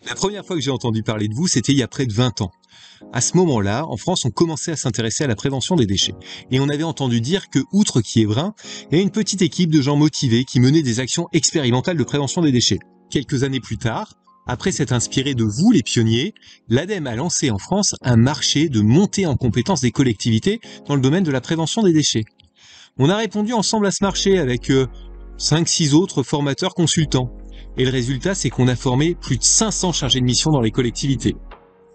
La première fois que j'ai entendu parler de vous, c'était il y a près de 20 ans. À ce moment-là, en France, on commençait à s'intéresser à la prévention des déchets. Et on avait entendu dire que, outre Quiévrin, il y avait une petite équipe de gens motivés qui menaient des actions expérimentales de prévention des déchets. Quelques années plus tard, après s'être inspiré de vous, les pionniers, l'ADEME a lancé en France un marché de montée en compétences des collectivités dans le domaine de la prévention des déchets. On a répondu ensemble à ce marché avec 5-6 autres formateurs consultants. Et le résultat, c'est qu'on a formé plus de 500 chargés de mission dans les collectivités.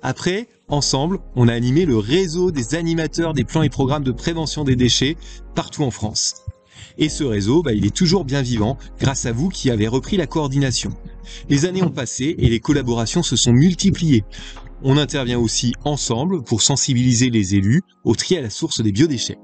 Après, ensemble, on a animé le réseau des animateurs des plans et programmes de prévention des déchets partout en France. Et ce réseau, il est toujours bien vivant grâce à vous qui avez repris la coordination. Les années ont passé et les collaborations se sont multipliées. On intervient aussi ensemble pour sensibiliser les élus au tri à la source des biodéchets.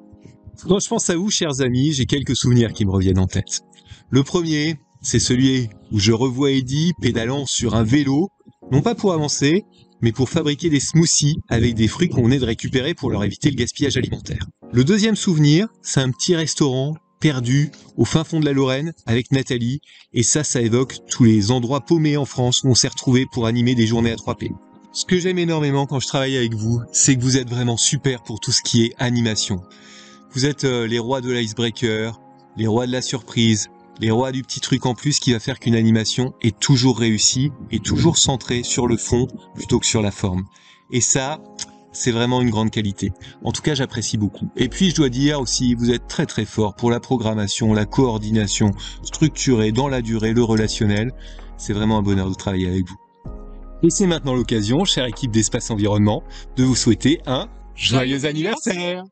Quand je pense à vous, chers amis, j'ai quelques souvenirs qui me reviennent en tête. Le premier, c'est celui où je revois Eddy pédalant sur un vélo, non pas pour avancer, mais pour fabriquer des smoothies avec des fruits qu'on venait de récupérer pour leur éviter le gaspillage alimentaire. Le deuxième souvenir, c'est un petit restaurant perdu au fin fond de la Lorraine avec Nathalie, et ça évoque tous les endroits paumés en France où on s'est retrouvés pour animer des journées à 3P. Ce que j'aime énormément quand je travaille avec vous, c'est que vous êtes vraiment super pour tout ce qui est animation. Vous êtes les rois de l'icebreaker, les rois de la surprise, les rois du petit truc en plus qui va faire qu'une animation est toujours réussie et toujours centrée sur le fond plutôt que sur la forme. Et ça, c'est vraiment une grande qualité. En tout cas, j'apprécie beaucoup. Et puis, je dois dire aussi, vous êtes très très fort pour la programmation, la coordination, structurée dans la durée, le relationnel. C'est vraiment un bonheur de travailler avec vous. Et c'est maintenant l'occasion, chère équipe d'Espace Environnement, de vous souhaiter un joyeux anniversaire!